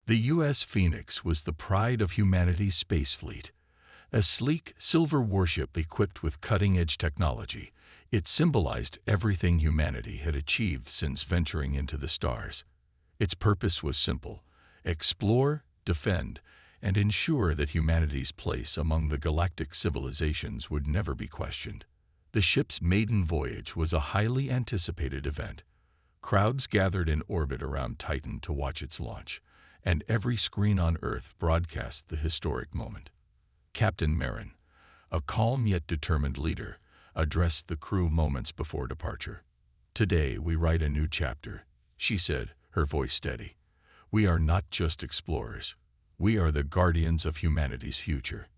The U.S. Phoenix was the pride of humanity's space fleet. A sleek, silver warship equipped with cutting-edge technology, it symbolized everything humanity had achieved since venturing into the stars. Its purpose was simple: explore, defend, and ensure that humanity's place among the galactic civilizations would never be questioned. The ship's maiden voyage was a highly anticipated event. Crowds gathered in orbit around Titan to watch its launch, and every screen on Earth broadcast the historic moment. Captain Marin, a calm yet determined leader, addressed the crew moments before departure. "Today we write a new chapter," she said, her voice steady. "We are not just explorers. We are the guardians of humanity's future."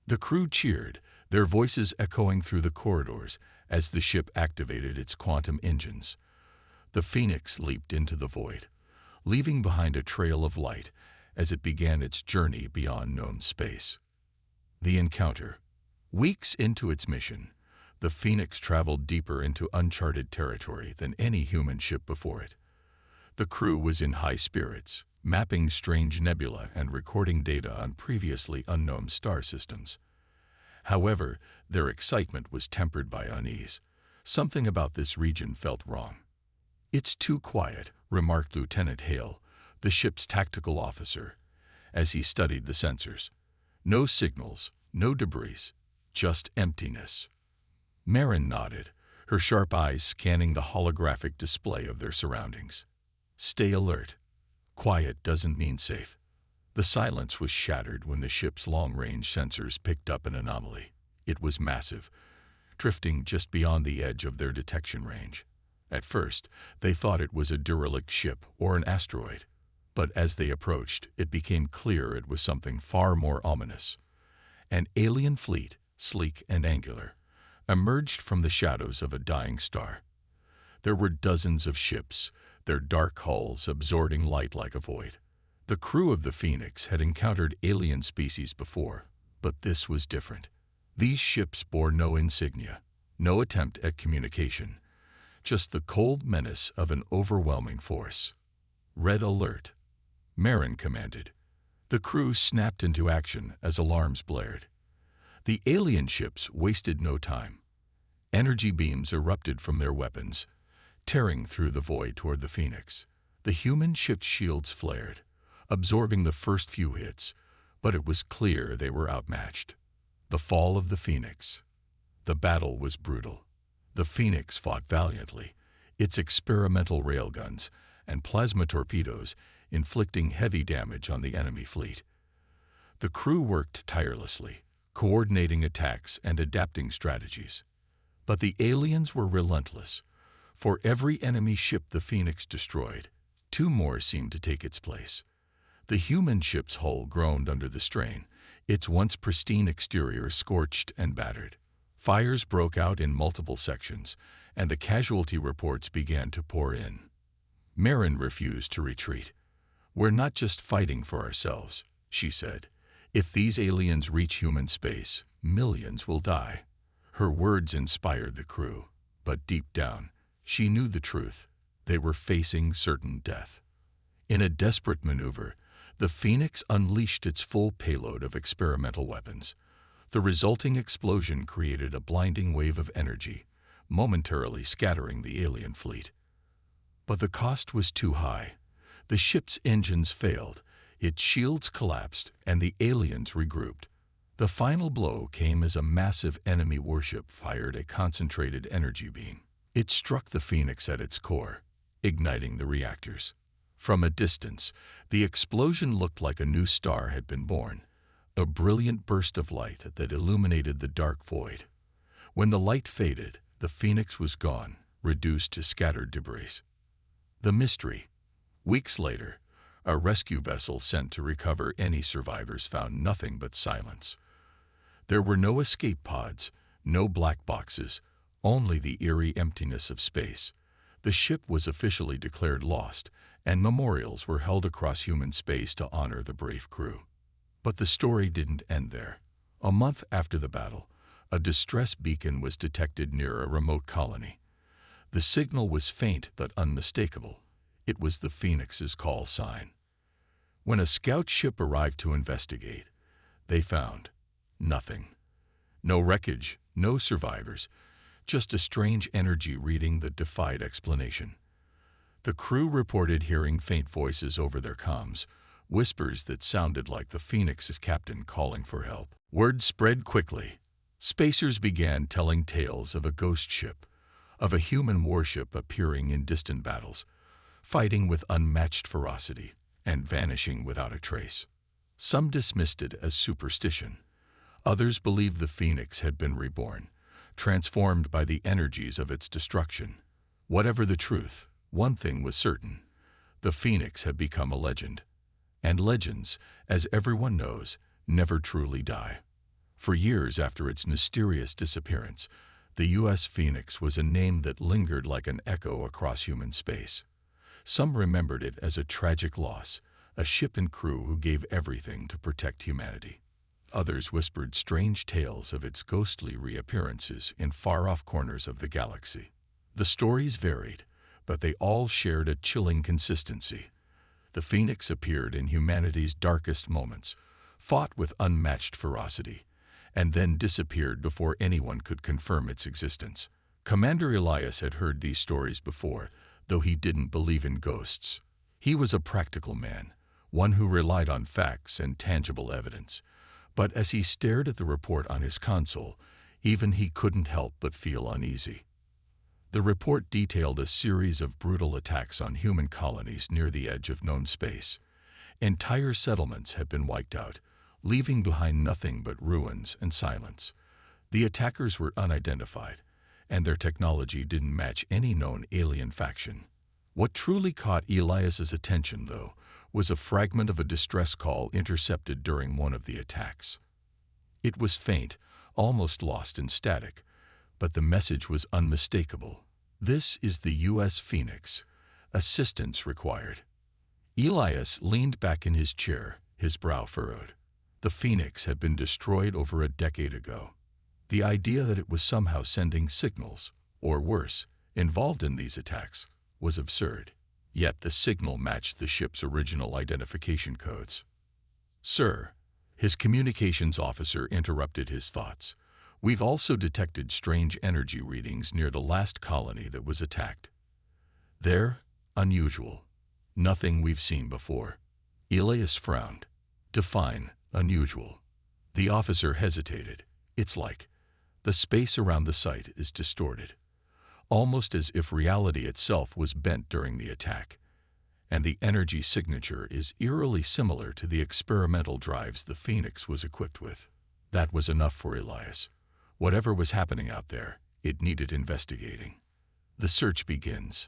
The crew cheered, their voices echoing through the corridors as the ship activated its quantum engines. The Phoenix leaped into the void, leaving behind a trail of light as it began its journey beyond known space. The encounter. Weeks into its mission, the Phoenix traveled deeper into uncharted territory than any human ship before it. The crew was in high spirits, mapping strange nebula and recording data on previously unknown star systems. However, their excitement was tempered by unease. Something about this region felt wrong. "It's too quiet," remarked Lieutenant Hale, the ship's tactical officer, as he studied the sensors. "No signals, no debris, just emptiness." Marin nodded, her sharp eyes scanning the holographic display of their surroundings. "Stay alert. Quiet doesn't mean safe." The silence was shattered when the ship's long-range sensors picked up an anomaly. It was massive, drifting just beyond the edge of their detection range. At first, they thought it was a derelict ship or an asteroid. But as they approached, it became clear it was something far more ominous. An alien fleet, sleek and angular, emerged from the shadows of a dying star. There were dozens of ships, their dark hulls absorbing light like a void. The crew of the Phoenix had encountered alien species before, but this was different. These ships bore no insignia, no attempt at communication, just the cold menace of an overwhelming force. "Red alert," Marin commanded. The crew snapped into action as alarms blared. The alien ships wasted no time. Energy beams erupted from their weapons, tearing through the void toward the Phoenix. The human ship's shields flared, absorbing the first few hits, but it was clear they were outmatched. The fall of the Phoenix. The battle was brutal. The Phoenix fought valiantly, its experimental railguns and plasma torpedoes inflicting heavy damage on the enemy fleet. The crew worked tirelessly, coordinating attacks and adapting strategies. But the aliens were relentless. For every enemy ship the Phoenix destroyed, two more seemed to take its place. The human ship's hull groaned under the strain, its once pristine exterior scorched and battered. Fires broke out in multiple sections, and the casualty reports began to pour in. Marin refused to retreat. "We're not just fighting for ourselves," she said. "If these aliens reach human space, millions will die." Her words inspired the crew, but deep down, she knew the truth. They were facing certain death. In a desperate maneuver, the Phoenix unleashed its full payload of experimental weapons. The resulting explosion created a blinding wave of energy, momentarily scattering the alien fleet. But the cost was too high. The ship's engines failed, its shields collapsed, and the aliens regrouped. The final blow came as a massive enemy warship fired a concentrated energy beam. It struck the Phoenix at its core, igniting the reactors. From a distance, the explosion looked like a new star had been born, a brilliant burst of light that illuminated the dark void. When the light faded, the Phoenix was gone, reduced to scattered debris. The mystery. Weeks later, a rescue vessel sent to recover any survivors found nothing but silence. There were no escape pods, no black boxes, only the eerie emptiness of space. The ship was officially declared lost, and memorials were held across human space to honor the brave crew. But the story didn't end there. A month after the battle, a distress beacon was detected near a remote colony. The signal was faint but unmistakable. It was the Phoenix's call sign. When a scout ship arrived to investigate, they found nothing. No wreckage, no survivors, just a strange energy reading that defied explanation. The crew reported hearing faint voices over their comms, whispers that sounded like the Phoenix's captain calling for help. Word spread quickly. Spacers began telling tales of a ghost ship, of a human warship appearing in distant battles, fighting with unmatched ferocity and vanishing without a trace. Some dismissed it as superstition. Others believed the Phoenix had been reborn, transformed by the energies of its destruction. Whatever the truth, one thing was certain: the Phoenix had become a legend. And legends, as everyone knows, never truly die. For years after its mysterious disappearance, the U.S. Phoenix was a name that lingered like an echo across human space. Some remembered it as a tragic loss, a ship and crew who gave everything to protect humanity. Others whispered strange tales of its ghostly reappearances in far-off corners of the galaxy. The stories varied, but they all shared a chilling consistency. The Phoenix appeared in humanity's darkest moments, fought with unmatched ferocity, and then disappeared before anyone could confirm its existence. Commander Elias had heard these stories before, though he didn't believe in ghosts. He was a practical man, one who relied on facts and tangible evidence. But as he stared at the report on his console, even he couldn't help but feel uneasy. The report detailed a series of brutal attacks on human colonies near the edge of known space. Entire settlements had been wiped out, leaving behind nothing but ruins and silence. The attackers were unidentified, and their technology didn't match any known alien faction. What truly caught Elias's attention, though, was a fragment of a distress call intercepted during one of the attacks. It was faint, almost lost in static, but the message was unmistakable. "This is the U.S. Phoenix. Assistance required." Elias leaned back in his chair, his brow furrowed. The Phoenix had been destroyed over a decade ago. The idea that it was somehow sending signals, or worse, involved in these attacks, was absurd. Yet the signal matched the ship's original identification codes. "Sir," his communications officer interrupted his thoughts, "we've also detected strange energy readings near the last colony that was attacked. They're unusual. Nothing we've seen before." Elias frowned. "Define unusual." The officer hesitated. "It's like the space around the site is distorted, almost as if reality itself was bent during the attack. And the energy signature is eerily similar to the experimental drives the Phoenix was equipped with." That was enough for Elias. Whatever was happening out there, it needed investigating. The search begins.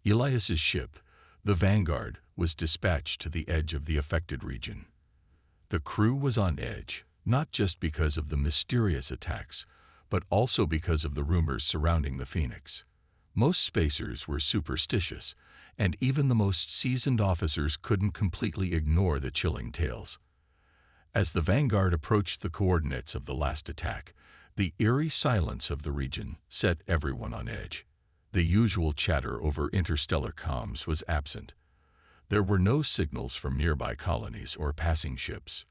Elias's ship, the Vanguard, was dispatched to the edge of the affected region. The crew was on edge, not just because of the mysterious attacks, but also because of the rumors surrounding the Phoenix. Most spacers were superstitious, and even the most seasoned officers couldn't completely ignore the chilling tales. As the Vanguard approached the coordinates of the last attack, the eerie silence of the region set everyone on edge. The usual chatter over interstellar comms was absent. There were no signals from nearby colonies or passing ships,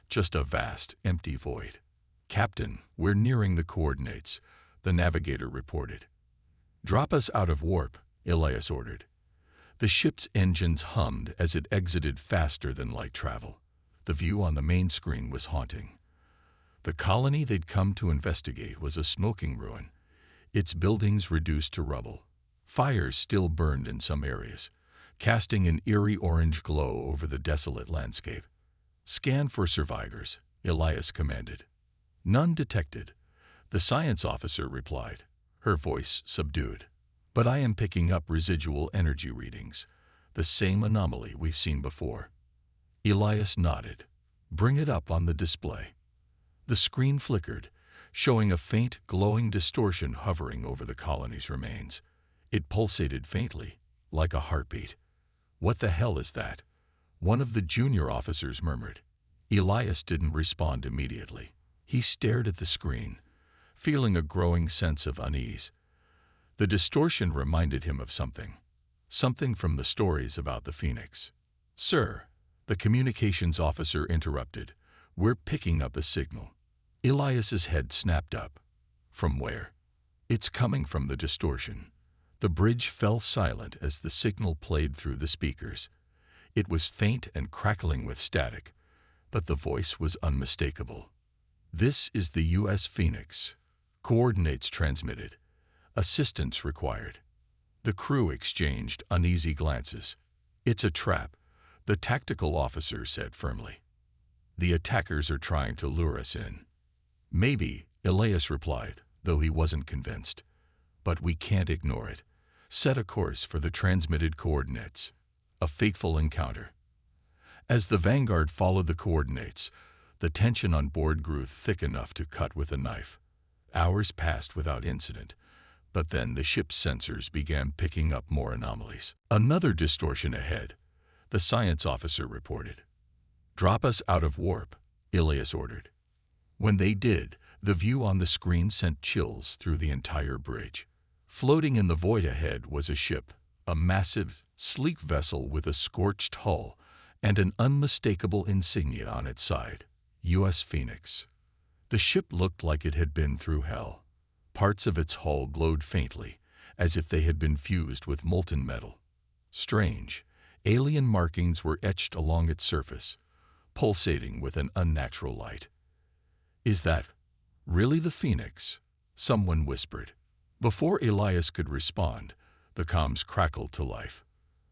just a vast, empty void. "Captain, we're nearing the coordinates," the navigator reported. "Drop us out of warp," Elias ordered. The ship's engines hummed as it exited faster than light travel. The view on the main screen was haunting. The colony they'd come to investigate was a smoking ruin, its buildings reduced to rubble. Fires still burned in some areas, casting an eerie orange glow over the desolate landscape. "Scan for survivors," Elias commanded. "None detected," the science officer replied, her voice subdued. "But I am picking up residual energy readings, the same anomaly we've seen before." Elias nodded. "Bring it up on the display." The screen flickered, showing a faint, glowing distortion hovering over the colony's remains. It pulsated faintly, like a heartbeat. "What the hell is that?" one of the junior officers murmured. Elias didn't respond immediately. He stared at the screen, feeling a growing sense of unease. The distortion reminded him of something from the stories about the Phoenix. "Sir," The communications officer interrupted. "We're picking up a signal." Elias's head snapped up. "From where?" "It's coming from the distortion." The bridge fell silent as the signal played through the speakers. It was faint and crackling with static, but the voice was unmistakable. "This is the U.S. Phoenix. Coordinates transmitted. Assistance required." The crew exchanged uneasy glances. "It's a trap," the tactical officer said firmly. "The attackers are trying to lure us in." "Maybe," Elias replied, though he wasn't convinced. "But we can't ignore it. Set a course for the transmitted coordinates." A fateful encounter. As the Vanguard followed the coordinates, the tension on board grew thick enough to cut with a knife. Hours passed without incident, but then the ship's sensors began picking up more anomalies. "Another distortion ahead," the science officer reported. "Drop us out of warp," Elias ordered. When they did, the view on the screen sent chills through the entire bridge. Floating in the void ahead was a ship, a massive, sleek vessel with a scorched hull and an unmistakable insignia on its side, U.S. Phoenix. The ship looked like it had been through hell. Parts of its hull glowed faintly, as if they had been fused with molten metal. Strange, alien markings were etched along its surface, pulsating with an unnatural light. "Is that really the Phoenix?" someone whispered. Before Elias could respond, the comms crackled to life.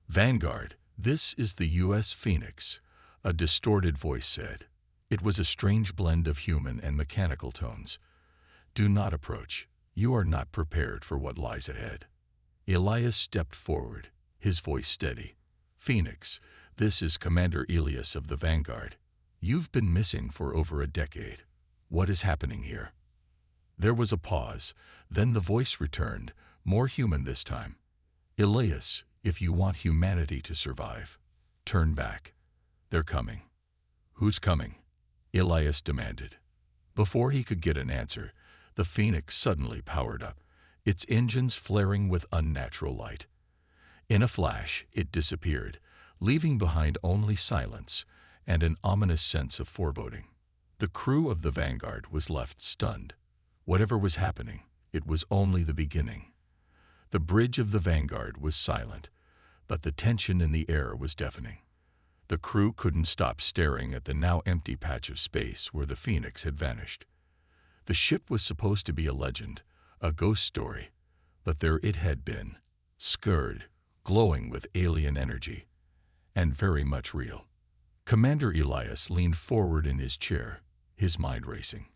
"Vanguard, this is the U.S. Phoenix," a distorted voice said. It was a strange blend of human and mechanical tones. "Do not approach. You are not prepared for what lies ahead." Elias stepped forward, his voice steady. "Phoenix, this is Commander Elias of the Vanguard. You've been missing for over a decade. What is happening here?" There was a pause, then the voice returned, more human this time. "Elias, if you want humanity to survive, turn back. They're coming." "Who's coming?" Elias demanded. Before he could get an answer, the Phoenix suddenly powered up, its engines flaring with unnatural light. In a flash, it disappeared, leaving behind only silence and an ominous sense of foreboding. The crew of the Vanguard was left stunned. Whatever was happening, it was only the beginning. The bridge of the Vanguard was silent, but the tension in the air was deafening. The crew couldn't stop staring at the now empty patch of space where the Phoenix had vanished. The ship was supposed to be a legend, a ghost story, but there it had been, scarred, glowing with alien energy, and very much real. Commander Elias leaned forward in his chair, his mind racing.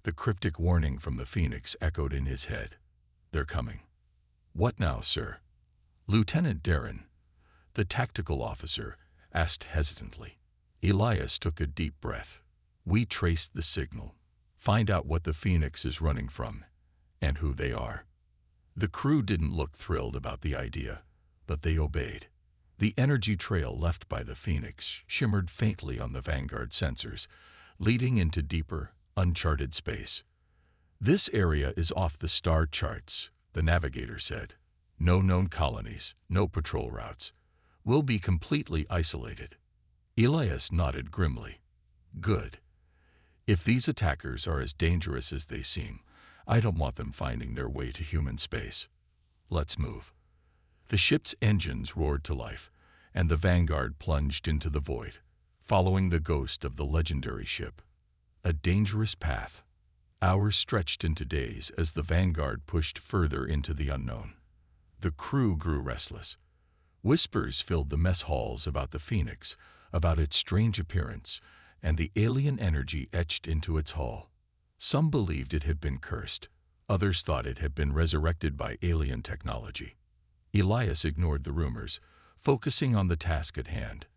The cryptic warning from the Phoenix echoed in his head. "They're coming." "What now, sir?" Lieutenant Darren, the tactical officer, asked hesitantly. Elias took a deep breath. "We traced the signal. Find out what the Phoenix is running from, and who they are." The crew didn't look thrilled about the idea, but they obeyed. The energy trail left by the Phoenix shimmered faintly on the Vanguard sensors, leading into deeper, uncharted space. "This area is off the star charts," the navigator said. "No known colonies, no patrol routes. We'll be completely isolated." Elias nodded grimly. "Good. If these attackers are as dangerous as they seem, I don't want them finding their way to human space. Let's move." The ship's engines roared to life, and the Vanguard plunged into the void, following the ghost of the legendary ship. A dangerous path. Hours stretched into days as the Vanguard pushed further into the unknown. The crew grew restless. Whispers filled the mess halls about the Phoenix, about its strange appearance, and the alien energy etched into its hull. Some believed it had been cursed. Others thought it had been resurrected by alien technology. Elias ignored the rumors, focusing on the task at hand.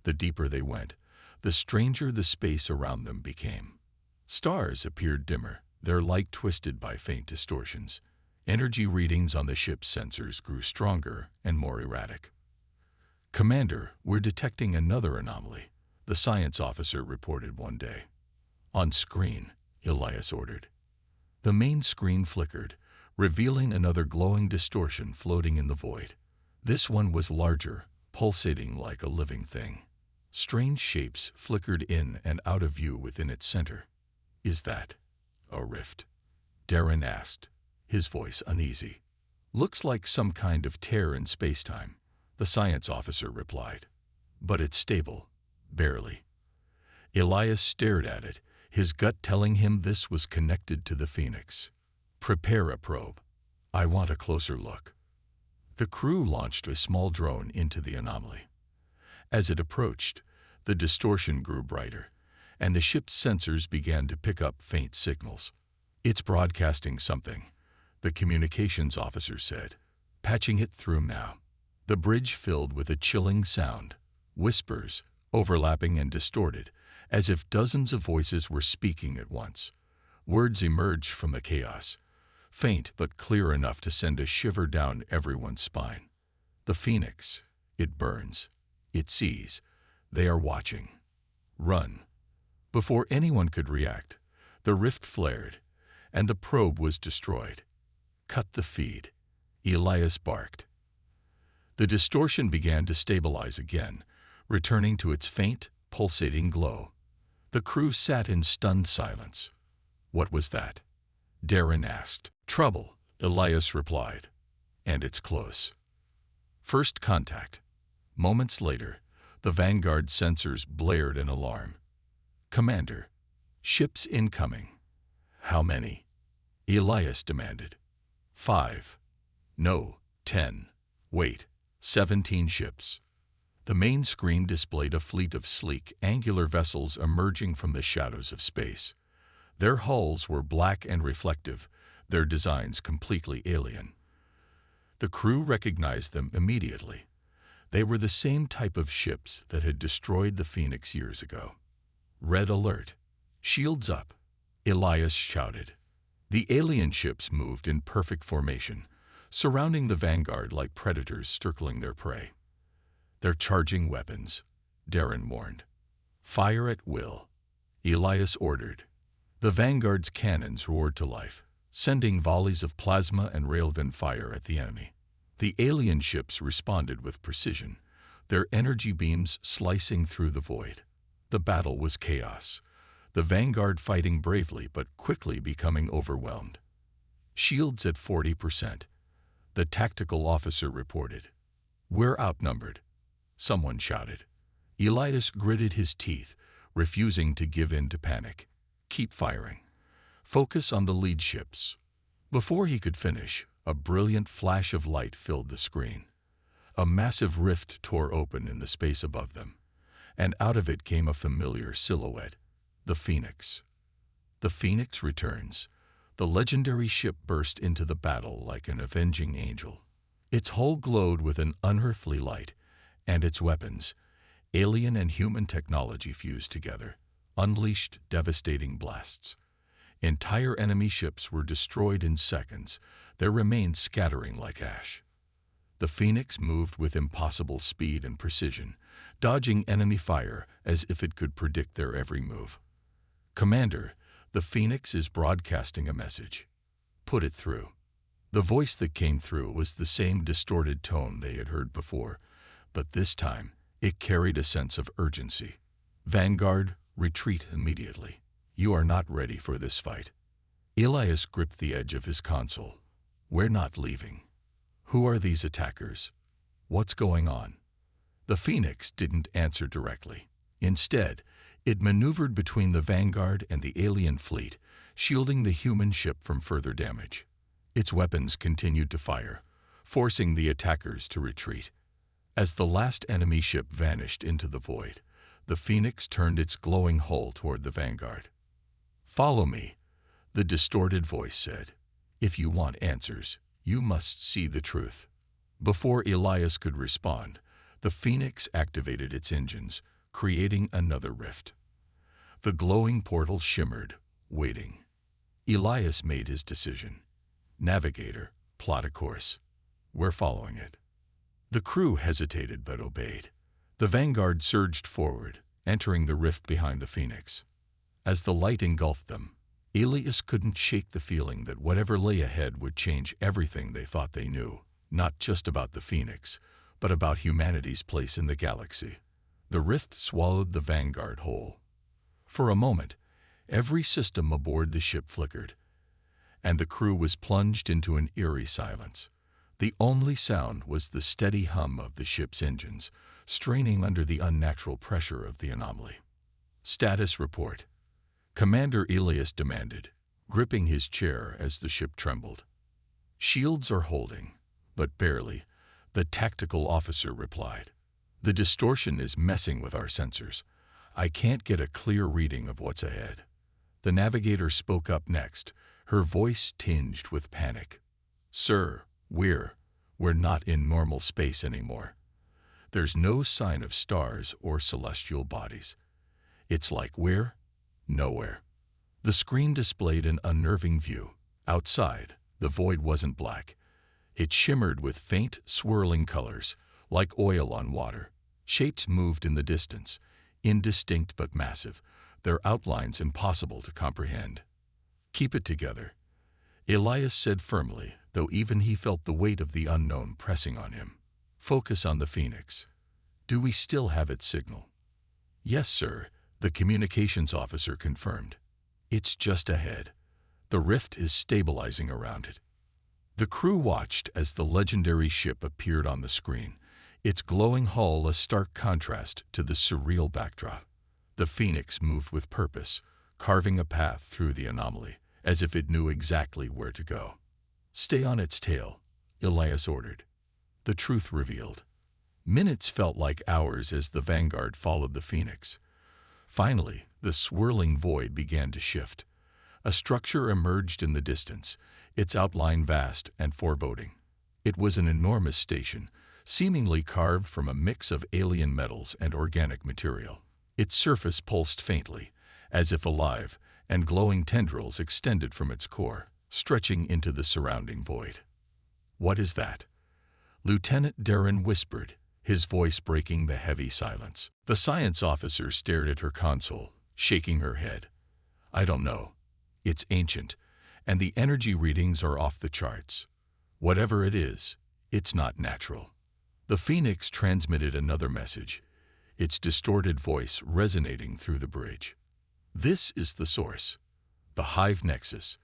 The deeper they went, the stranger the space around them became. Stars appeared dimmer, their light twisted by faint distortions. Energy readings on the ship's sensors grew stronger and more erratic. "Commander, we're detecting another anomaly," the science officer reported one day. "On screen," Elias ordered. The main screen flickered, revealing another glowing distortion floating in the void. This one was larger, pulsating like a living thing. Strange shapes flickered in and out of view within its center. "Is that a rift?" Darren asked, his voice uneasy. "Looks like some kind of tear in space-time," the science officer replied. "But it's stable, barely." Elias stared at it, his gut telling him this was connected to the Phoenix. "Prepare a probe. I want a closer look." The crew launched a small drone into the anomaly. As it approached, the distortion grew brighter, and the ship's sensors began to pick up faint signals. "It's broadcasting something," the communications officer said, "patching it through now." The bridge filled with a chilling sound, whispers, overlapping and distorted, as if dozens of voices were speaking at once. Words emerged from the chaos, faint but clear enough to send a shiver down everyone's spine. "The Phoenix, it burns. It sees. They are watching. Run." Before anyone could react, the rift flared, and the probe was destroyed. "Cut the feed," Elias barked. The distortion began to stabilize again, returning to its faint, pulsating glow. The crew sat in stunned silence. "What was that?" Darren asked. "Trouble," Elias replied. "And it's close." First contact. Moments later, the Vanguard sensors blared an alarm. "Commander, ships incoming." "How many?" Elias demanded. 5. "No, 10. Wait, 17 ships." The main screen displayed a fleet of sleek, angular vessels emerging from the shadows of space. Their hulls were black and reflective, their designs completely alien. The crew recognized them immediately. They were the same type of ships that had destroyed the Phoenix years ago. "Red alert! Shields up!" Elias shouted. The alien ships moved in perfect formation, surrounding the Vanguard like predators circling their prey. "They're charging weapons," Darren warned. "Fire at will," Elias ordered. The Vanguard's cannons roared to life, sending volleys of plasma and railgun fire at the enemy. The alien ships responded with precision, their energy beams slicing through the void. The battle was chaos, the Vanguard fighting bravely but quickly becoming overwhelmed. "Shields at 40%, the tactical officer reported. "We're outnumbered," someone shouted. Elias gritted his teeth, refusing to give in to panic. "Keep firing. Focus on the lead ships." Before he could finish, a brilliant flash of light filled the screen. A massive rift tore open in the space above them, and out of it came a familiar silhouette, the Phoenix. The Phoenix returns. The legendary ship burst into the battle like an avenging angel. Its hull glowed with an unearthly light, and its weapons, alien and human technology fused together, unleashed devastating blasts. Entire enemy ships were destroyed in seconds, their remains scattering like ash. The Phoenix moved with impossible speed and precision, dodging enemy fire as if it could predict their every move. "Commander, the Phoenix is broadcasting a message. Put it through." The voice that came through was the same distorted tone they had heard before, but this time it carried a sense of urgency. "Vanguard, retreat immediately. You are not ready for this fight." Elias gripped the edge of his console. "We're not leaving. Who are these attackers? What's going on?" The Phoenix didn't answer directly. Instead, it maneuvered between the Vanguard and the alien fleet, shielding the human ship from further damage. Its weapons continued to fire, forcing the attackers to retreat. As the last enemy ship vanished into the void, the Phoenix turned its glowing hull toward the Vanguard. "Follow me," the distorted voice said. "If you want answers, you must see the truth." Before Elias could respond, the Phoenix activated its engines, creating another rift. The glowing portal shimmered, waiting. Elias made his decision. "Navigator, plot a course. We're following it." The crew hesitated but obeyed. The Vanguard surged forward, entering the rift behind the Phoenix. As the light engulfed them, Elias couldn't shake the feeling that whatever lay ahead would change everything they thought they knew, not just about the Phoenix, but about humanity's place in the galaxy. The rift swallowed the Vanguard whole. For a moment, every system aboard the ship flickered, and the crew was plunged into an eerie silence. The only sound was the steady hum of the ship's engines, straining under the unnatural pressure of the anomaly. "Status report," Commander Elias demanded, gripping his chair as the ship trembled. "Shields are holding, but barely," the tactical officer replied. "The distortion is messing with our sensors. I can't get a clear reading of what's ahead." The navigator spoke up next, her voice tinged with panic. "Sir, we're not in normal space anymore. There's no sign of stars or celestial bodies. It's like we're nowhere." The screen displayed an unnerving view. Outside, the void wasn't black. It shimmered with faint, swirling colors, like oil on water. Shapes moved in the distance, indistinct but massive, their outlines impossible to comprehend. "Keep it together," Elias said firmly, though even he felt the weight of the unknown pressing on him. "Focus on the Phoenix. Do we still have its signal?" "Yes, sir," the communications officer confirmed. "It's just ahead. The rift is stabilizing around it." The crew watched as the legendary ship appeared on the screen, its glowing hull a stark contrast to the surreal backdrop. The Phoenix moved with purpose, carving a path through the anomaly, as if it knew exactly where to go. "Stay on its tail," Elias ordered. The truth revealed. Minutes felt like hours as the Vanguard followed the Phoenix. Finally, the swirling void began to shift. A structure emerged in the distance, its outline vast and foreboding. It was an enormous station, seemingly carved from a mix of alien metals and organic material. Its surface pulsed faintly, as if alive, and glowing tendrils extended from its core, stretching into the surrounding void. "What is that?" Lieutenant Darren whispered, his voice breaking the heavy silence. The science officer stared at her console, shaking her head. "I don't know. It's ancient, and the energy readings are off the charts. Whatever it is, it's not natural." The Phoenix transmitted another message, its distorted voice resonating through the bridge. "This is the source. The Hive Nexus.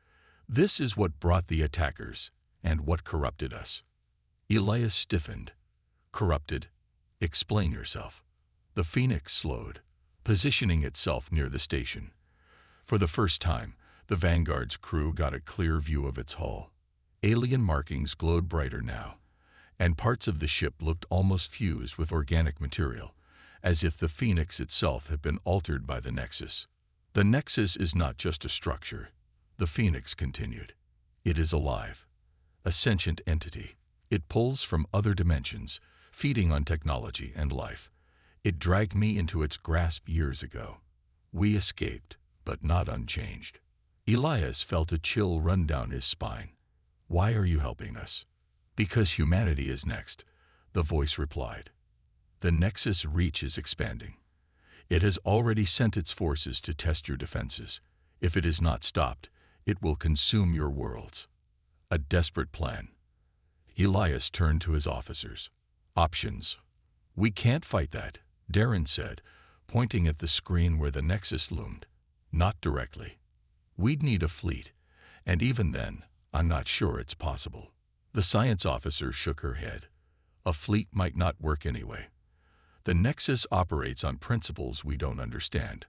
This is what brought the attackers, and what corrupted us." Elias stiffened. "Corrupted? Explain yourself." The Phoenix slowed, positioning itself near the station. For the first time, the Vanguard's crew got a clear view of its hull. Alien markings glowed brighter now, and parts of the ship looked almost fused with organic material, as if the Phoenix itself had been altered by the Nexus. "The Nexus is not just a structure," the Phoenix continued. "It is alive, a sentient entity. It pulls from other dimensions, feeding on technology and life. It dragged me into its grasp years ago. We escaped, but not unchanged." Elias felt a chill run down his spine. "Why are you helping us?" "Because humanity is next," the voice replied. "The Nexus reach is expanding. It has already sent its forces to test your defenses. If it is not stopped, it will consume your worlds." A desperate plan. Elias turned to his officers. "Options." "We can't fight that," Darren said, pointing at the screen where the Nexus loomed. "Not directly. We'd need a fleet, and even then, I'm not sure it's possible." The science officer shook her head. "A fleet might not work anyway. The Nexus operates on principles we don't understand.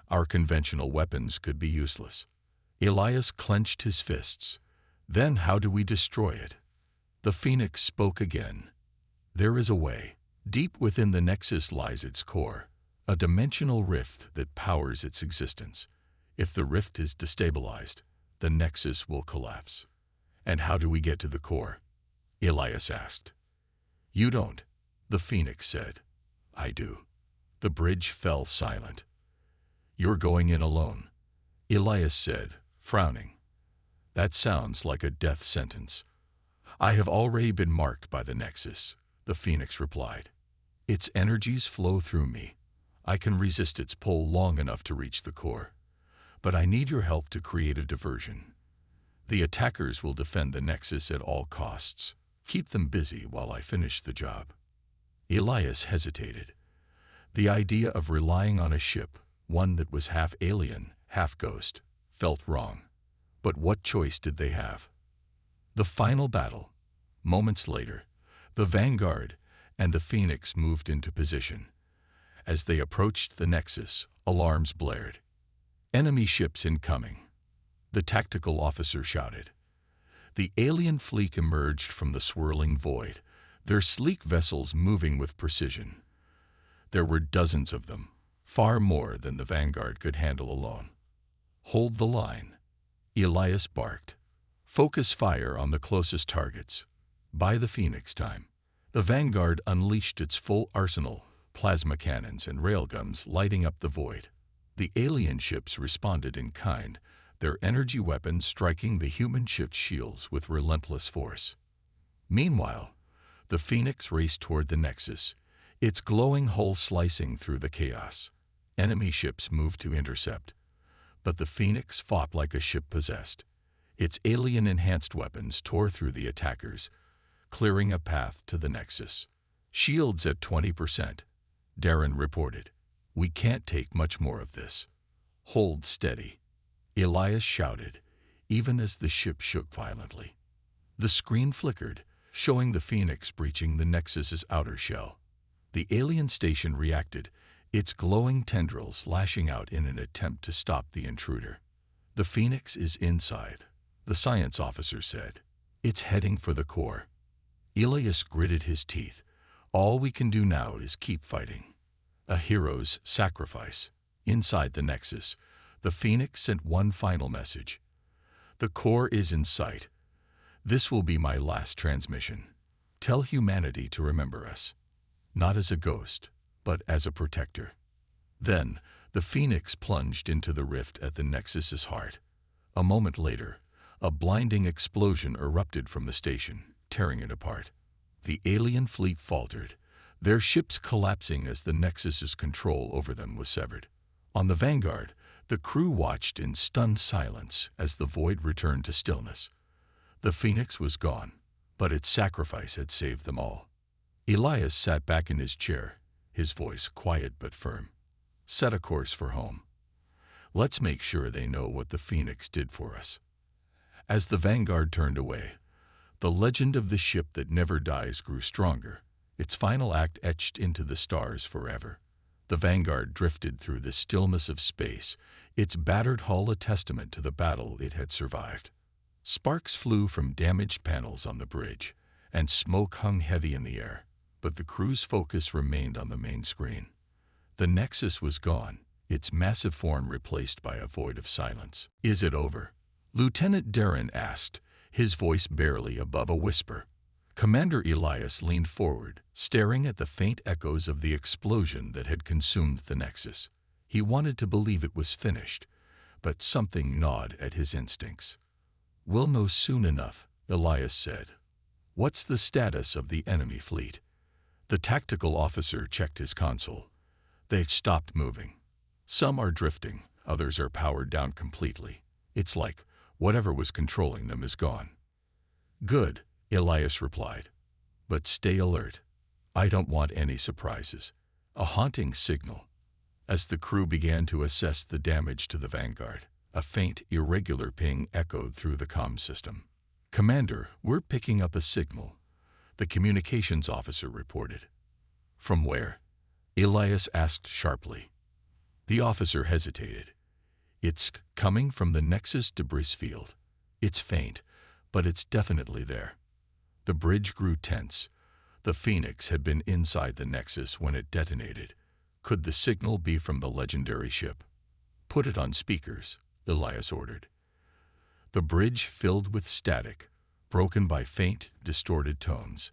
Our conventional weapons could be useless." Elias clenched his fists. "Then how do we destroy it?" The Phoenix spoke again. "There is a way. Deep within the Nexus lies its core, a dimensional rift that powers its existence. If the rift is destabilized, the Nexus will collapse." "And how do we get to the core?" Elias asked. "You don't," the Phoenix said. "I do." The bridge fell silent. "You're going in alone," Elias said, frowning. "That sounds like a death sentence." "I have already been marked by the Nexus," the Phoenix replied. "Its energies flow through me. I can resist its pull long enough to reach the core. But I need your help to create a diversion. The attackers will defend the Nexus at all costs. Keep them busy while I finish the job." Elias hesitated. The idea of relying on a ship, one that was half alien, half ghost, felt wrong. But what choice did they have? The final battle. Moments later, the Vanguard and the Phoenix moved into position. As they approached the Nexus, alarms blared. "Enemy ships incoming," the tactical officer shouted. The alien fleet emerged from the swirling void, their sleek vessels moving with precision. There were dozens of them, far more than the Vanguard could handle alone. "Hold the line," Elias barked. "Focus fire on the closest targets. By the Phoenix time." The Vanguard unleashed its full arsenal, plasma cannons and railguns lighting up the void. The alien ships responded in kind, their energy weapons striking the human ship's shields with relentless force. Meanwhile, the Phoenix raced toward the Nexus, its glowing hull slicing through the chaos. Enemy ships moved to intercept, but the Phoenix fought like a ship possessed. Its alien-enhanced weapons tore through the attackers, clearing a path to the Nexus. "Shields at 20%, Darren reported. "We can't take much more of this." "Hold steady," Elias shouted, even as the ship shook violently. The screen flickered, showing the Phoenix breaching the Nexus's outer shell. The alien station reacted, its glowing tendrils lashing out in an attempt to stop the intruder. "The Phoenix is inside," the science officer said. "It's heading for the core." Elias gritted his teeth. "All we can do now is keep fighting." A hero's sacrifice. Inside the Nexus, the Phoenix sent one final message. "The core is in sight. This will be my last transmission. Tell humanity to remember us. Not as a ghost, but as a protector." Then, the Phoenix plunged into the rift at the Nexus's heart. A moment later, a blinding explosion erupted from the station, tearing it apart. The alien fleet faltered, their ships collapsing as the Nexus's control over them was severed. On the Vanguard, the crew watched in stunned silence as the void returned to stillness. The Phoenix was gone, but its sacrifice had saved them all. Elias sat back in his chair, his voice quiet but firm. "Set a course for home. Let's make sure they know what the Phoenix did for us." As the Vanguard turned away, the legend of the ship that never dies grew stronger, its final act etched into the stars forever. The Vanguard drifted through the stillness of space, its battered hull a testament to the battle it had survived. Sparks flew from damaged panels on the bridge, and smoke hung heavy in the air, but the crew's focus remained on the main screen. The Nexus was gone, its massive form replaced by a void of silence. "Is it over?" Lieutenant Darren asked, his voice barely above a whisper. Commander Elias leaned forward, staring at the faint echoes of the explosion that had consumed the Nexus. He wanted to believe it was finished, but something gnawed at his instincts. "We'll know soon enough," Elias said. "What's the status of the enemy fleet?" The tactical officer checked his console. "They've stopped moving. Some are drifting, others are powered down completely. It's like whatever was controlling them is gone." "Good," Elias replied. "But stay alert. I don't want any surprises." A haunting signal. As the crew began to assess the damage to the Vanguard, a faint, irregular ping echoed through the comm system. "Commander, we're picking up a signal," the communications officer reported. "From where?" Elias asked sharply. The officer hesitated. "It's coming from the Nexus debris field. It's faint, but it's definitely there." The bridge grew tense. The Phoenix had been inside the Nexus when it detonated. Could the signal be from the legendary ship? "Put it on speakers," Elias ordered. The bridge filled with static, broken by faint, distorted tones.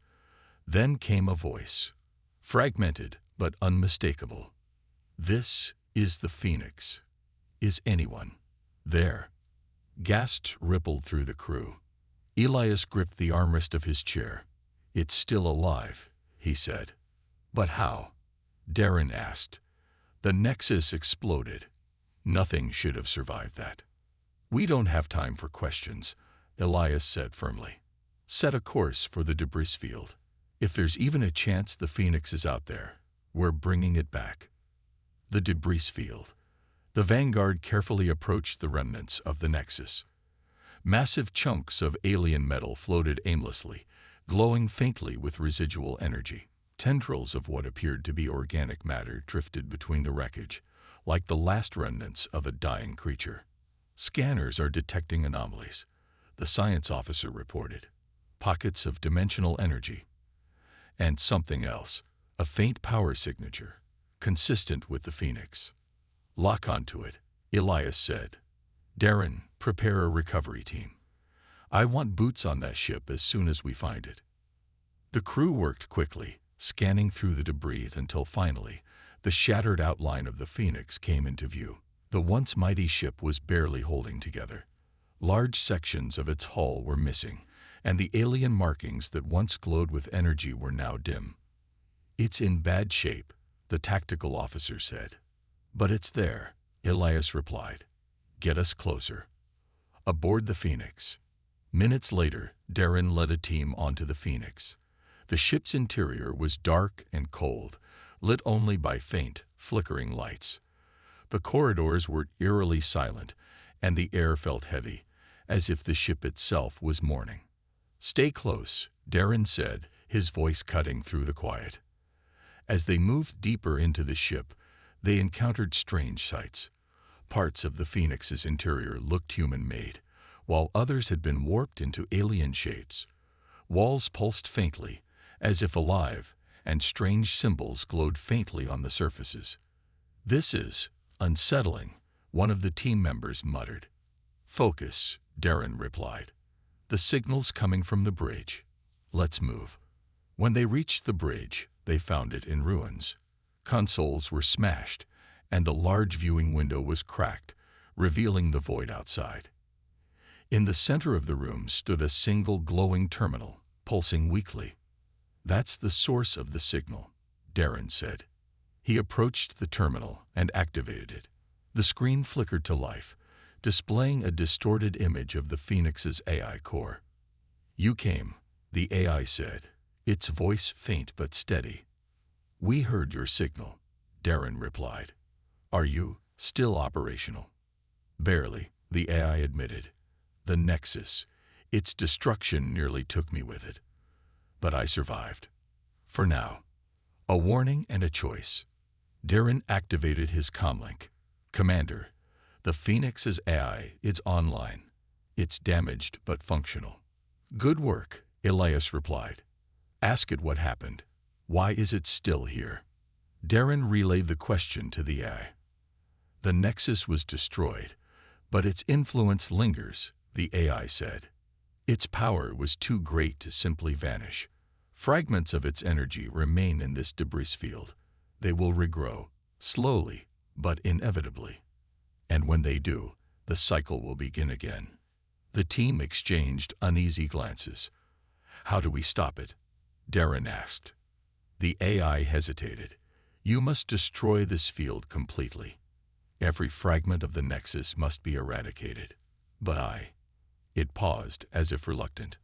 Then came a voice, fragmented but unmistakable. "This is the Phoenix. Is anyone there?" Gasps rippled through the crew. Elias gripped the armrest of his chair. "It's still alive," he said. "But how?" Darren asked. "The Nexus exploded. Nothing should have survived that." "We don't have time for questions," Elias said firmly. "Set a course for the debris field. If there's even a chance the Phoenix is out there, We're bringing it back. The debris field. The Vanguard carefully approached the remnants of the Nexus. Massive chunks of alien metal floated aimlessly, glowing faintly with residual energy. Tendrils of what appeared to be organic matter drifted between the wreckage, like the last remnants of a dying creature. Scanners are detecting anomalies, the science officer reported. Pockets of dimensional energy. And something else, a faint power signature, consistent with the Phoenix. Lock onto it, Elias said. Darren, prepare a recovery team. I want boots on that ship as soon as we find it. The crew worked quickly, scanning through the debris until finally, the shattered outline of the Phoenix came into view. The once mighty ship was barely holding together. Large sections of its hull were missing, and the alien markings that once glowed with energy were now dim. It's in bad shape, the tactical officer said. But it's there, Elias replied. Get us closer. Aboard the Phoenix. Minutes later, Darren led a team onto the Phoenix. The ship's interior was dark and cold, lit only by faint, flickering lights. The corridors were eerily silent, and the air felt heavy, as if the ship itself was mourning. Stay close, Darren said, his voice cutting through the quiet. As they moved deeper into the ship, they encountered strange sights. Parts of the Phoenix's interior looked human-made, while others had been warped into alien shapes. Walls pulsed faintly, as if alive, and strange symbols glowed faintly on the surfaces. This is unsettling, one of the team members muttered. Focus, Darren replied. The signal's coming from the bridge. Let's move. When they reached the bridge, they found it in ruins. Consoles were smashed, and the large viewing window was cracked, revealing the void outside. In the center of the room stood a single glowing terminal, pulsing weakly. That's the source of the signal, Darren said. He approached the terminal and activated it. The screen flickered to life, displaying a distorted image of the Phoenix's AI core. You came, the AI said, its voice faint but steady. We heard your signal, Darren replied. Are you still operational? Barely, the AI admitted. The Nexus, its destruction nearly took me with it. But I survived. For now. A warning and a choice. Darren activated his comlink. Commander, the Phoenix's AI is online. It's damaged but functional. Good work, Elias replied. Ask it what happened. Why is it still here? Darren relayed the question to the AI. The Nexus was destroyed, but its influence lingers, the AI said. Its power was too great to simply vanish. Fragments of its energy remain in this debris field. They will regrow, slowly, but inevitably. And when they do, the cycle will begin again. The team exchanged uneasy glances. How do we stop it? Darren asked. The AI hesitated. You must destroy this field completely. Every fragment of the Nexus must be eradicated. But It paused, as if reluctant.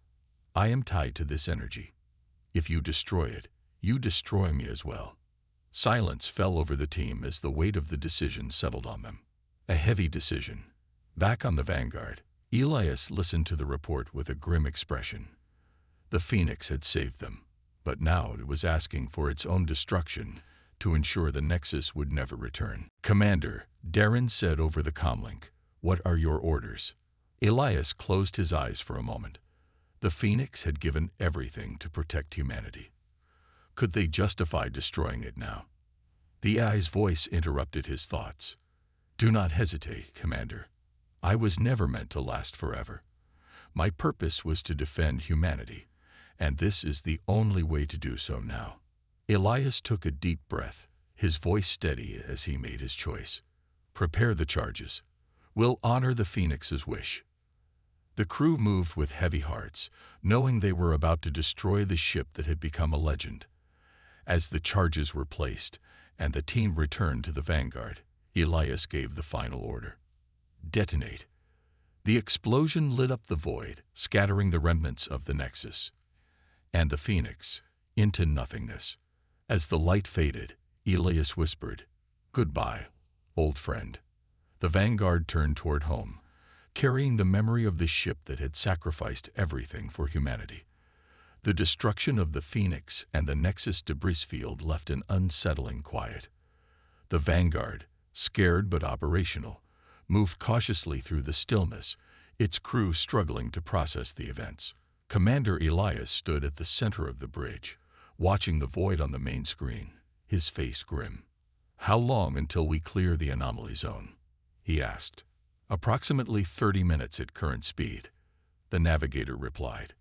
I am tied to this energy. If you destroy it, you destroy me as well. Silence fell over the team as the weight of the decision settled on them. A heavy decision. Back on the Vanguard, Elias listened to the report with a grim expression. The Phoenix had saved them, but now it was asking for its own destruction to ensure the Nexus would never return. Commander, Darren said over the comlink, what are your orders? Elias closed his eyes for a moment. The Phoenix had given everything to protect humanity. Could they justify destroying it now? The AI's voice interrupted his thoughts. Do not hesitate, Commander. I was never meant to last forever. My purpose was to defend humanity, and this is the only way to do so now. Elias took a deep breath, his voice steady as he made his choice. Prepare the charges. We'll honor the Phoenix's wish. The crew moved with heavy hearts, knowing they were about to destroy the ship that had become a legend. As the charges were placed and the team returned to the Vanguard, Elias gave the final order. Detonate. The explosion lit up the void, scattering the remnants of the Nexus and the Phoenix into nothingness. As the light faded, Elias whispered, "Goodbye, old friend." The Vanguard turned toward home, carrying the memory of the ship that had sacrificed everything for humanity. The destruction of the Phoenix and the Nexus debris field left an unsettling quiet. The Vanguard, scared but operational, moved cautiously through the stillness, its crew struggling to process the events. Commander Elias stood at the center of the bridge, watching the void on the main screen, his face grim. "How long until we clear the anomaly zone?" he asked. "Approximately 30 minutes at current speed," the navigator replied.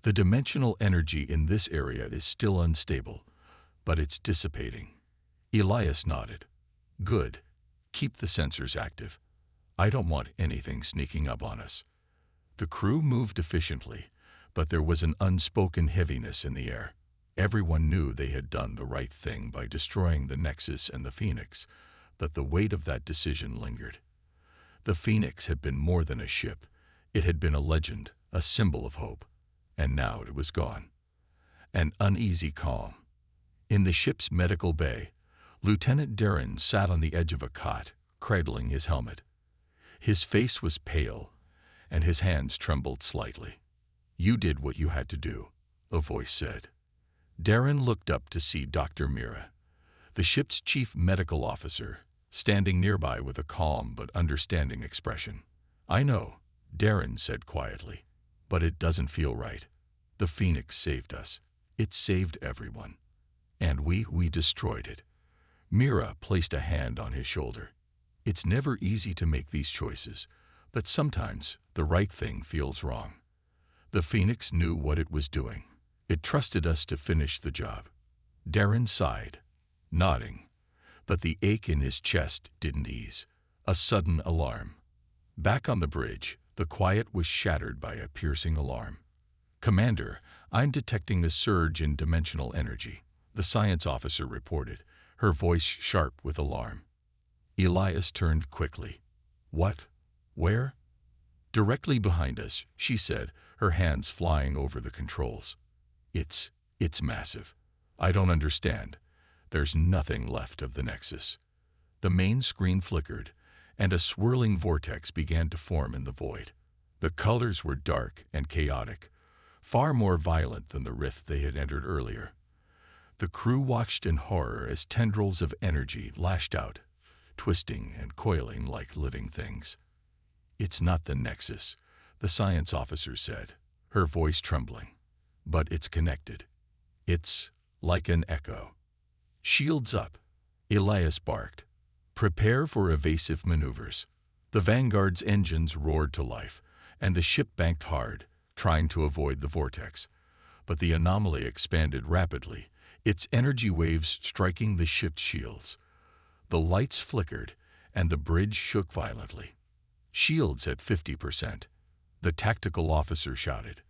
"The dimensional energy in this area is still unstable, but it's dissipating." Elias nodded. "Good. Keep the sensors active. I don't want anything sneaking up on us." The crew moved efficiently, but there was an unspoken heaviness in the air. Everyone knew they had done the right thing by destroying the Nexus and the Phoenix, but the weight of that decision lingered. The Phoenix had been more than a ship. It had been a legend, a symbol of hope. And now it was gone. An uneasy calm. In the ship's medical bay, Lieutenant Darren sat on the edge of a cot, cradling his helmet. His face was pale, and his hands trembled slightly. "You did what you had to do," a voice said. Darren looked up to see Dr. Mira, the ship's chief medical officer, standing nearby with a calm but understanding expression. "I know," Darren said quietly, "but it doesn't feel right. The Phoenix saved us. It saved everyone. And we destroyed it." Mira placed a hand on his shoulder. "It's never easy to make these choices, but sometimes the right thing feels wrong. The Phoenix knew what it was doing. It trusted us to finish the job." Darren sighed, nodding, but the ache in his chest didn't ease. A sudden alarm. Back on the bridge, the quiet was shattered by a piercing alarm. "Commander, I'm detecting a surge in dimensional energy," the science officer reported, her voice sharp with alarm. Elias turned quickly. "What? Where?" "Directly behind us," she said, her hands flying over the controls. It's massive. I don't understand. There's nothing left of the Nexus." The main screen flickered, and a swirling vortex began to form in the void. The colors were dark and chaotic, far more violent than the rift they had entered earlier. The crew watched in horror as tendrils of energy lashed out, twisting and coiling like living things. "It's not the Nexus," the science officer said, her voice trembling. "But it's connected. It's like an echo." "Shields up," Elias barked. "Prepare for evasive maneuvers." The Vanguard's engines roared to life, and the ship banked hard, trying to avoid the vortex. But the anomaly expanded rapidly, its energy waves striking the ship's shields. The lights flickered, and the bridge shook violently. "Shields at 50%. The tactical officer shouted.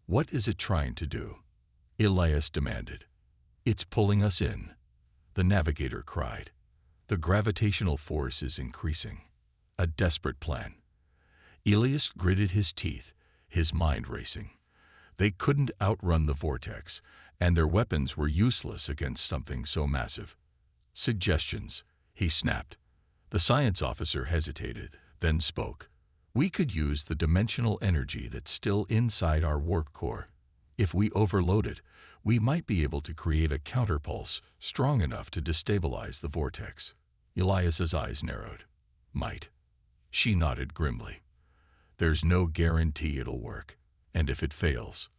"What is it trying to do?" Elias demanded. "It's pulling us in," the navigator cried. "The gravitational force is increasing. A desperate plan." Elias gritted his teeth, his mind racing. They couldn't outrun the vortex, and their weapons were useless against something so massive. "Suggestions," he snapped. The science officer hesitated, then spoke. "We could use the dimensional energy that's still inside our warp core. If we overload it, we might be able to create a counterpulse strong enough to destabilize the vortex." Elias's eyes narrowed. "Might." She nodded grimly. "There's no guarantee it'll work, and if it fails,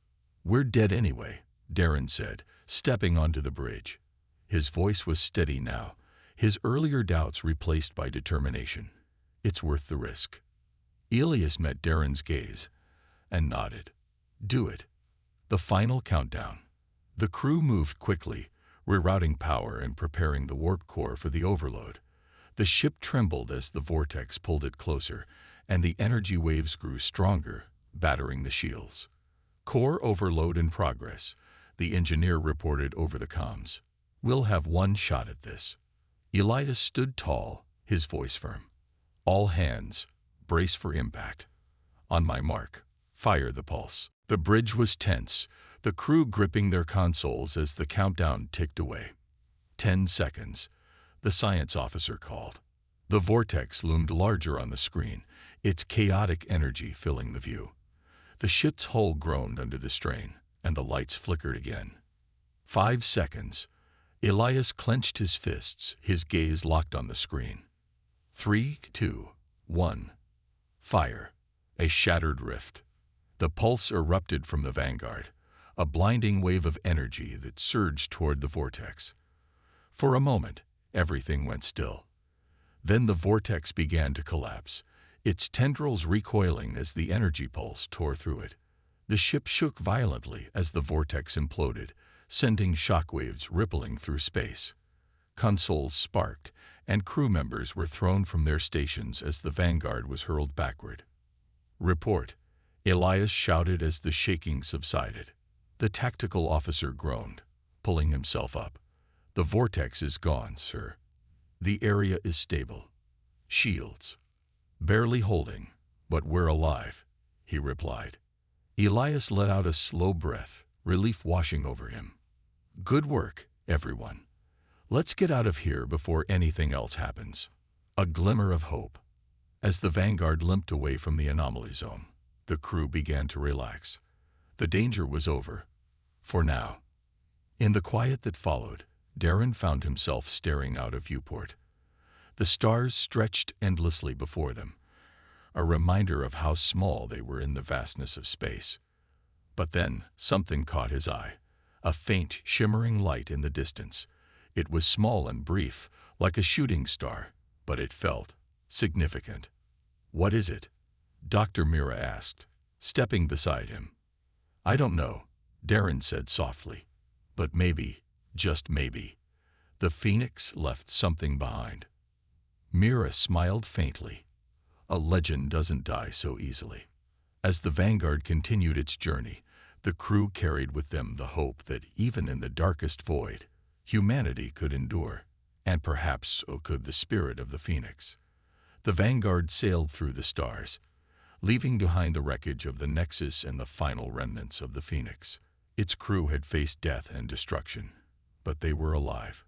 we're dead anyway," Darren said, stepping onto the bridge. His voice was steady now, his earlier doubts replaced by determination. "It's worth the risk." Elias met Darren's gaze and nodded. "Do it." The final countdown. The crew moved quickly, rerouting power and preparing the warp core for the overload. The ship trembled as the vortex pulled it closer, and the energy waves grew stronger, battering the shields. "Core overload in progress," the engineer reported over the comms. "We'll have one shot at this." Elias stood tall, his voice firm. "All hands, brace for impact. On my mark, fire the pulse." The bridge was tense, the crew gripping their consoles as the countdown ticked away. 10 seconds, the science officer called. The vortex loomed larger on the screen, its chaotic energy filling the view. The ship's hull groaned under the strain, and the lights flickered again. 5 seconds. Elias clenched his fists, his gaze locked on the screen. 3, 2, 1. Fire. A shattered rift. The pulse erupted from the vanguard, a blinding wave of energy that surged toward the vortex. For a moment, everything went still. Then the vortex began to collapse, its tendrils recoiling as the energy pulse tore through it. The ship shook violently as the vortex imploded, sending shockwaves rippling through space. Consoles sparked, and crew members were thrown from their stations as the vanguard was hurled backward. "Report," Elias shouted as the shaking subsided. The tactical officer groaned, pulling himself up. "The vortex is gone, sir. The area is stable. Shields. Barely holding, but we're alive," he replied. Elias let out a slow breath, relief washing over him. "Good work, everyone. Let's get out of here before anything else happens." A glimmer of hope. As the vanguard limped away from the anomaly zone, the crew began to relax. The danger was over. For now. In the quiet that followed, Darren found himself staring out a viewport. The stars stretched endlessly before them, a reminder of how small they were in the vastness of space. But then something caught his eye, a faint, shimmering light in the distance. It was small and brief, like a shooting star, but it felt significant. "What is it?" Dr. Mira asked, stepping beside him. "I don't know," Darren said softly. "But maybe, just maybe, the Phoenix left something behind." Mira smiled faintly. A legend doesn't die so easily. As the vanguard continued its journey, the crew carried with them the hope that even in the darkest void, humanity could endure, and perhaps so could the spirit of the Phoenix. The vanguard sailed through the stars, leaving behind the wreckage of the Nexus and the final remnants of the Phoenix. Its crew had faced death and destruction, but they were alive.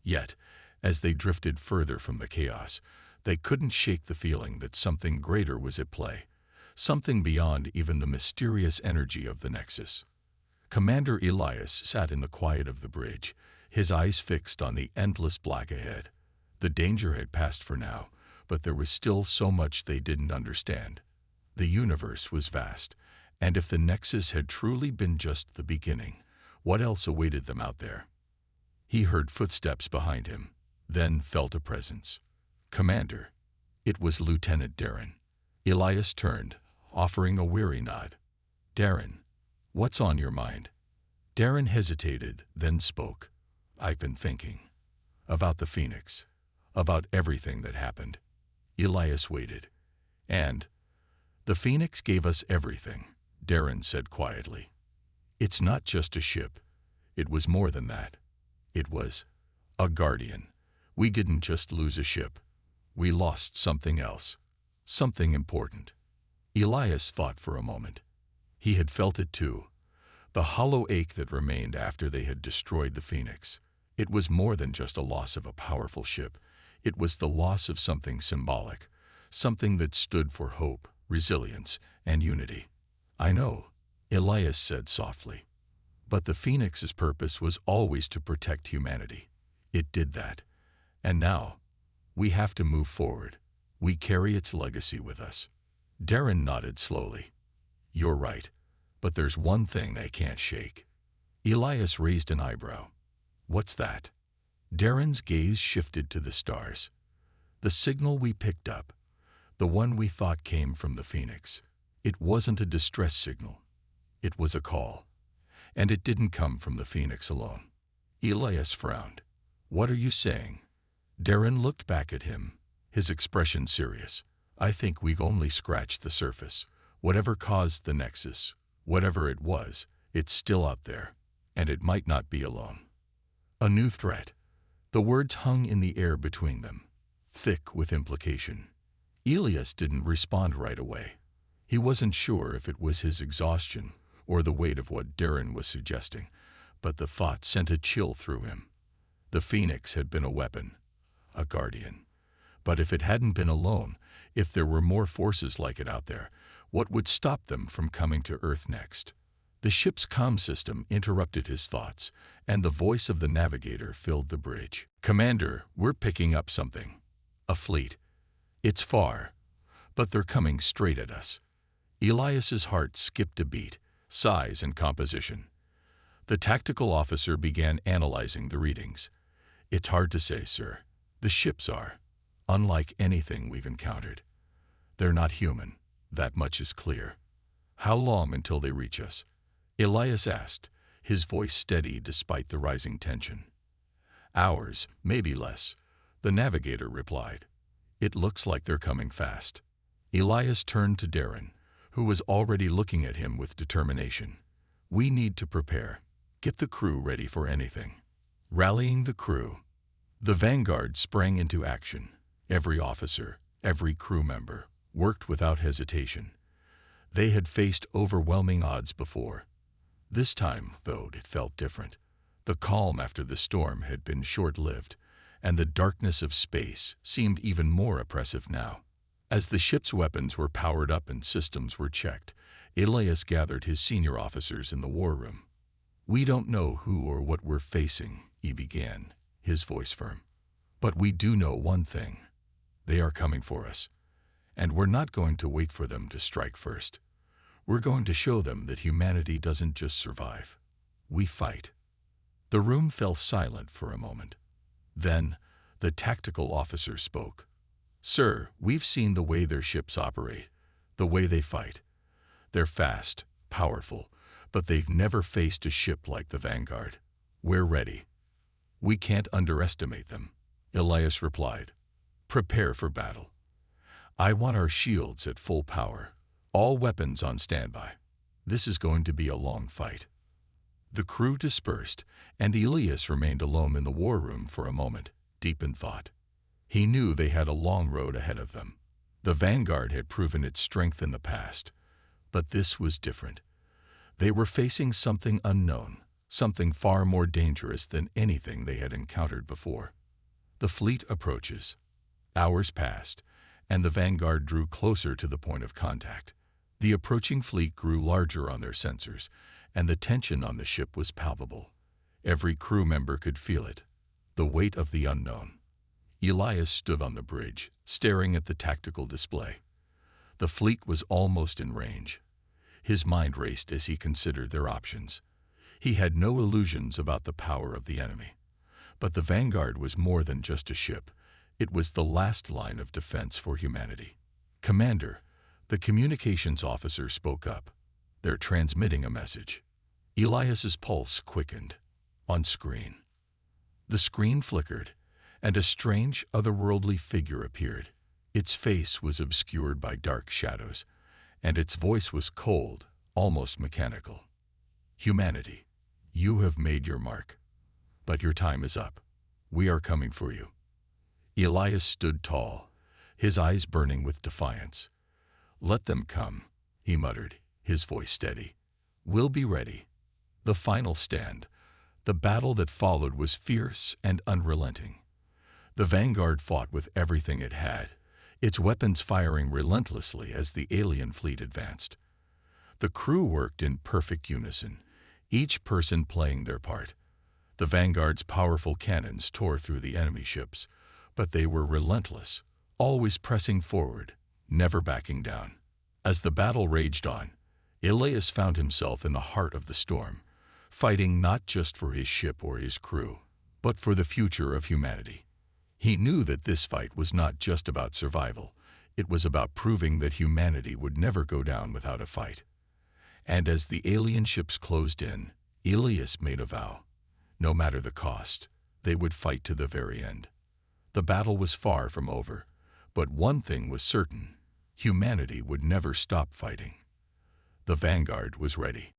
Yet, as they drifted further from the chaos, they couldn't shake the feeling that something greater was at play, something beyond even the mysterious energy of the Nexus. Commander Elias sat in the quiet of the bridge, his eyes fixed on the endless black ahead. The danger had passed for now, but there was still so much they didn't understand. The universe was vast, and if the Nexus had truly been just the beginning, what else awaited them out there? He heard footsteps behind him, then felt a presence. "Commander." It was Lieutenant Darren. Elias turned, offering a weary nod. "Darren, what's on your mind?" Darren hesitated, then spoke. "I've been thinking. About the Phoenix. About everything that happened." Elias waited. "And the Phoenix gave us everything," Darren said quietly. "It's not just a ship. It was more than that. It was a guardian. We didn't just lose a ship. We lost something else. Something important." Elias thought for a moment. He had felt it too. The hollow ache that remained after they had destroyed the Phoenix. It was more than just a loss of a powerful ship. It was the loss of something symbolic, something that stood for hope, resilience, and unity. "I know," Elias said softly. "But the Phoenix's purpose was always to protect humanity. It did that. And now, we have to move forward. We carry its legacy with us." Darren nodded slowly. "You're right, but there's one thing they can't shake." Elias raised an eyebrow. "What's that?" Darren's gaze shifted to the stars. "The signal we picked up, the one we thought came from the Phoenix. It wasn't a distress signal. It was a call. And it didn't come from the Phoenix alone." Elias frowned. "What are you saying?" Darren looked back at him, his expression serious. "I think we've only scratched the surface. Whatever caused the Nexus, whatever it was, it's still out there, and it might not be alone." A new threat. The words hung in the air between them, thick with implication. Elias didn't respond right away. He wasn't sure if it was his exhaustion or the weight of what Darren was suggesting, but the thought sent a chill through him. The Phoenix had been a weapon, a guardian. But if it hadn't been alone, if there were more forces like it out there, what would stop them from coming to Earth next? The ship's comm system interrupted his thoughts, and the voice of the navigator filled the bridge. "Commander, we're picking up something. A fleet. It's far, but they're coming straight at us." Elias's heart skipped a beat, size and composition. The tactical officer began analyzing the readings. "It's hard to say, sir. The ships are unlike anything we've encountered. They're not human, that much is clear." "How long until they reach us?" Elias asked, his voice steady despite the rising tension. "Hours, maybe less," the navigator replied. "It looks like they're coming fast." Elias turned to Darren, who was already looking at him with determination. "We need to prepare. Get the crew ready for anything." Rallying the crew, the Vanguard sprang into action. Every officer, every crew member, worked without hesitation. They had faced overwhelming odds before. This time, though, it felt different. The calm after the storm had been short-lived, and the darkness of space seemed even more oppressive now. As the ship's weapons were powered up and systems were checked, Elias gathered his senior officers in the war room. "We don't know who or what we're facing," he began, his voice firm. "But we do know one thing. They are coming for us. And we're not going to wait for them to strike first. We're going to show them that humanity doesn't just survive. We fight." The room fell silent for a moment. Then, the tactical officer spoke. "Sir, we've seen the way their ships operate, the way they fight. They're fast, powerful, but they've never faced a ship like the Vanguard. We're ready. We can't underestimate them." Elias replied, "Prepare for battle. I want our shields at full power. All weapons on standby. This is going to be a long fight." The crew dispersed, and Elias remained alone in the war room for a moment, deep in thought. He knew they had a long road ahead of them. The Vanguard had proven its strength in the past, but this was different. They were facing something unknown, something far more dangerous than anything they had encountered before. The fleet approaches. Hours passed, and the Vanguard drew closer to the point of contact. The approaching fleet grew larger on their sensors, and the tension on the ship was palpable. Every crew member could feel it, the weight of the unknown. Elias stood on the bridge, staring at the tactical display. The fleet was almost in range. His mind raced as he considered their options. He had no illusions about the power of the enemy. But the Vanguard was more than just a ship. It was the last line of defense for humanity. "Commander," the communications officer spoke up. "They're transmitting a message." Elias's pulse quickened. On screen. The screen flickered, and a strange, otherworldly figure appeared. Its face was obscured by dark shadows, and its voice was cold, almost mechanical. "Humanity, you have made your mark. But your time is up. We are coming for you." Elias stood tall, his eyes burning with defiance. "Let them come," he muttered, his voice steady. "We'll be ready." The final stand, the battle that followed, was fierce and unrelenting. The Vanguard fought with everything it had, its weapons firing relentlessly as the alien fleet advanced. The crew worked in perfect unison, each person playing their part. The Vanguard's powerful cannons tore through the enemy ships, but they were relentless, always pressing forward, never backing down. As the battle raged on, Elias found himself in the heart of the storm, fighting not just for his ship or his crew, but for the future of humanity. He knew that this fight was not just about survival. It was about proving that humanity would never go down without a fight. And as the alien ships closed in, Elias made a vow. No matter the cost, they would fight to the very end. The battle was far from over, but one thing was certain: humanity would never stop fighting. The Vanguard was ready.